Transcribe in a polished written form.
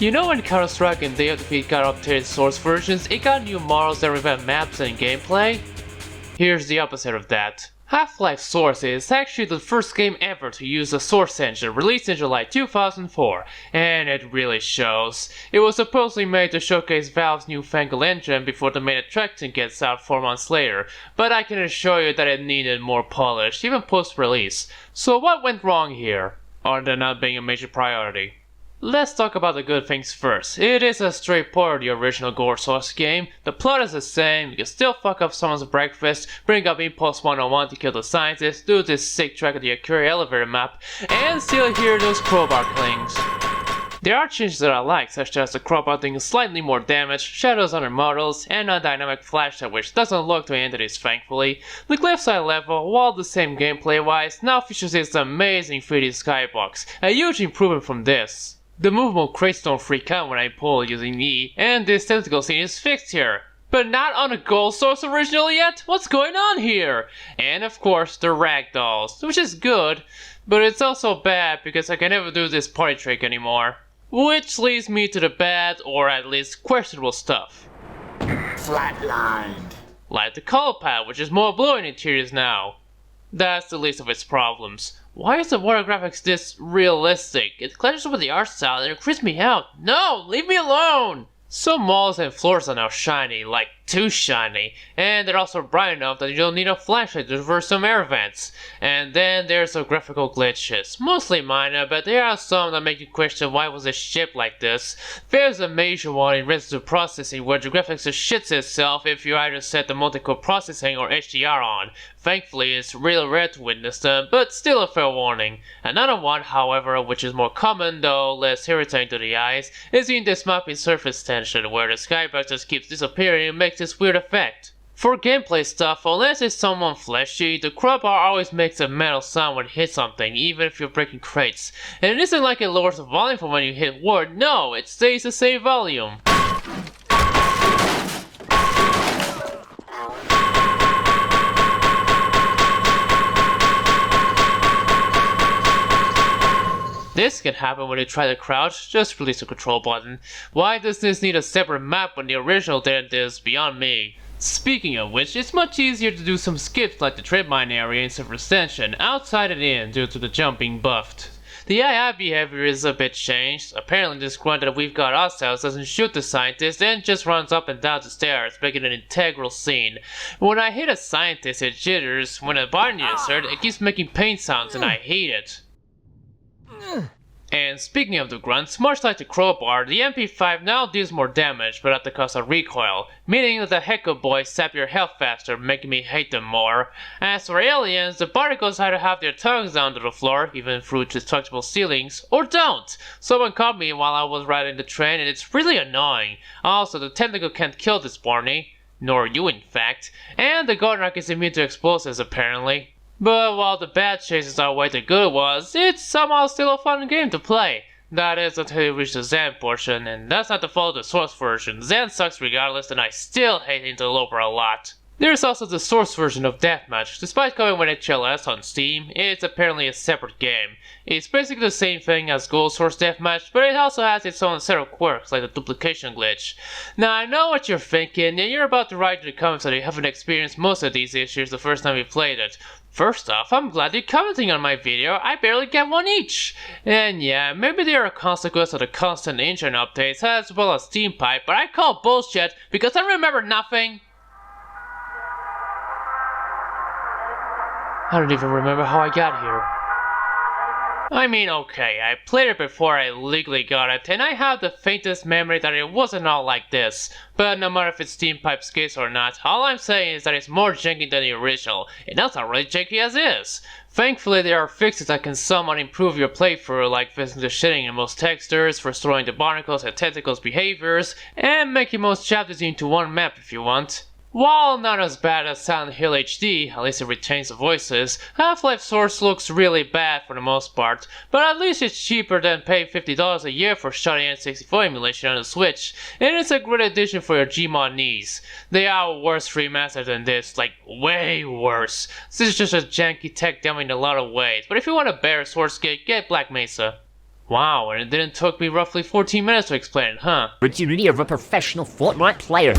You know when Counter-Strike and Day of Defeat got updated source versions, it got new models that revamped maps and gameplay? Here's the opposite of that. Half-Life Source is actually the first game ever to use the Source engine, released in July 2004, and it really shows. It was supposedly made to showcase Valve's newfangled engine before the main attraction gets out 4 months later, but I can assure you that it needed more polish, even post-release. So what went wrong here, other than not being a major priority? Let's talk about the good things first. It is a straight port of the original Gore Source game. The plot is the same, you can still fuck up someone's breakfast, bring up Impulse 101 to kill the scientist, do this sick track of the Akira elevator map, and still hear those crowbar clings. There are changes that I like, such as the crowbar doing slightly more damage, shadows on their models, and a dynamic flashlight which doesn't look to entities thankfully. The cliffside level, while the same gameplay wise, now features this amazing 3D skybox, a huge improvement from this. The movable crates don't freak out when I pull using E, and this tentacle scene is fixed here. But not on the Gold Source original yet? What's going on here? And of course the ragdolls, which is good, but it's also bad because I can never do this party trick anymore. Which leads me to the bad, or at least questionable stuff. Flatlined. Like the color palette, which is more blue in interiors now. That's the least of its problems. Why is the water graphics this realistic? It clashes with the art style and it creeps me out. No, leave me alone! Some walls and floors are now shiny, like too shiny, and they're also bright enough that you don't need a flashlight to reverse some air vents. And then there's some graphical glitches, mostly minor, but there are some that make you question why was a ship like this. There's a major one in residue processing where the graphics just shits itself if you either set the multi-core processing or HDR on. Thankfully it's really rare to witness them, but still a fair warning. Another one, however, which is more common though less irritating to the eyes, is in this mapping surface tension where the skybox just keeps disappearing and makes this weird effect. For gameplay stuff, unless it's someone fleshy, the crowbar always makes a metal sound when it hits something, even if you're breaking crates. And it isn't like it lowers the volume from when you hit wood, no, it stays the same volume. This can happen when you try to crouch, just release the control button. Why does this need a separate map when the original didn't is beyond me. Speaking of which, it's much easier to do some skips like the trip mine area in Silver Ascension, outside and in due to the jump being buffed. The AI behavior is a bit changed. Apparently this grunt that we've got ourselves doesn't shoot the scientist and just runs up and down the stairs, making an integral scene. When I hit a scientist it jitters, when a button is inserted it keeps making pain sounds and I hate it. And speaking of the grunts, much like the crowbar, the MP5 now deals more damage but at the cost of recoil, meaning that the Hecko boys sap your health faster, making me hate them more. As for aliens, the particles either have their tongues down to the floor, even through destructible ceilings, or don't! Someone caught me while I was riding the train and it's really annoying. Also, the tentacle can't kill this Barney, nor you in fact, and the Gardener is immune to explosives apparently. But while the bad chases outweigh the good ones, it's somehow still a fun game to play. That is until you reach the Zen portion, and that's not the fault of the Source version. Zen sucks regardless, and I still hate Interloper a lot. There's also the Source version of Deathmatch. Despite coming with HLS on Steam, it's apparently a separate game. It's basically the same thing as Gold Source Deathmatch, but it also has its own set of quirks like the Duplication Glitch. Now I know what you're thinking, and you're about to write in the comments that you haven't experienced most of these issues the first time you played it. First off, I'm glad you're commenting on my video, I barely get one each. And yeah, maybe they are a consequence of the constant engine updates as well as Steam Pipe, but I call bullshit because I remember nothing. I don't even remember how I got here. I mean, okay, I played it before I legally got it, and I have the faintest memory that it wasn't all like this. But no matter if it's Steam Pipe's case or not, all I'm saying is that it's more janky than the original, and that's not really janky as is. Thankfully, there are fixes that can somewhat improve your playthrough, like fixing the shitting in most textures, restoring the barnacles and tentacles behaviors, and making most chapters into one map if you want. While not as bad as Silent Hill HD, at least it retains the voices, Half-Life Source looks really bad for the most part, but at least it's cheaper than paying $50 a year for shoddy N64 emulation on the Switch, and it's a great addition for your Gmod needs. They are worse remastered than this, like way worse. This is just a janky tech demo in a lot of ways, but if you want a better Source game, get Black Mesa. Wow, and it didn't took me roughly 14 minutes to explain it, huh? But you need of a professional Fortnite player.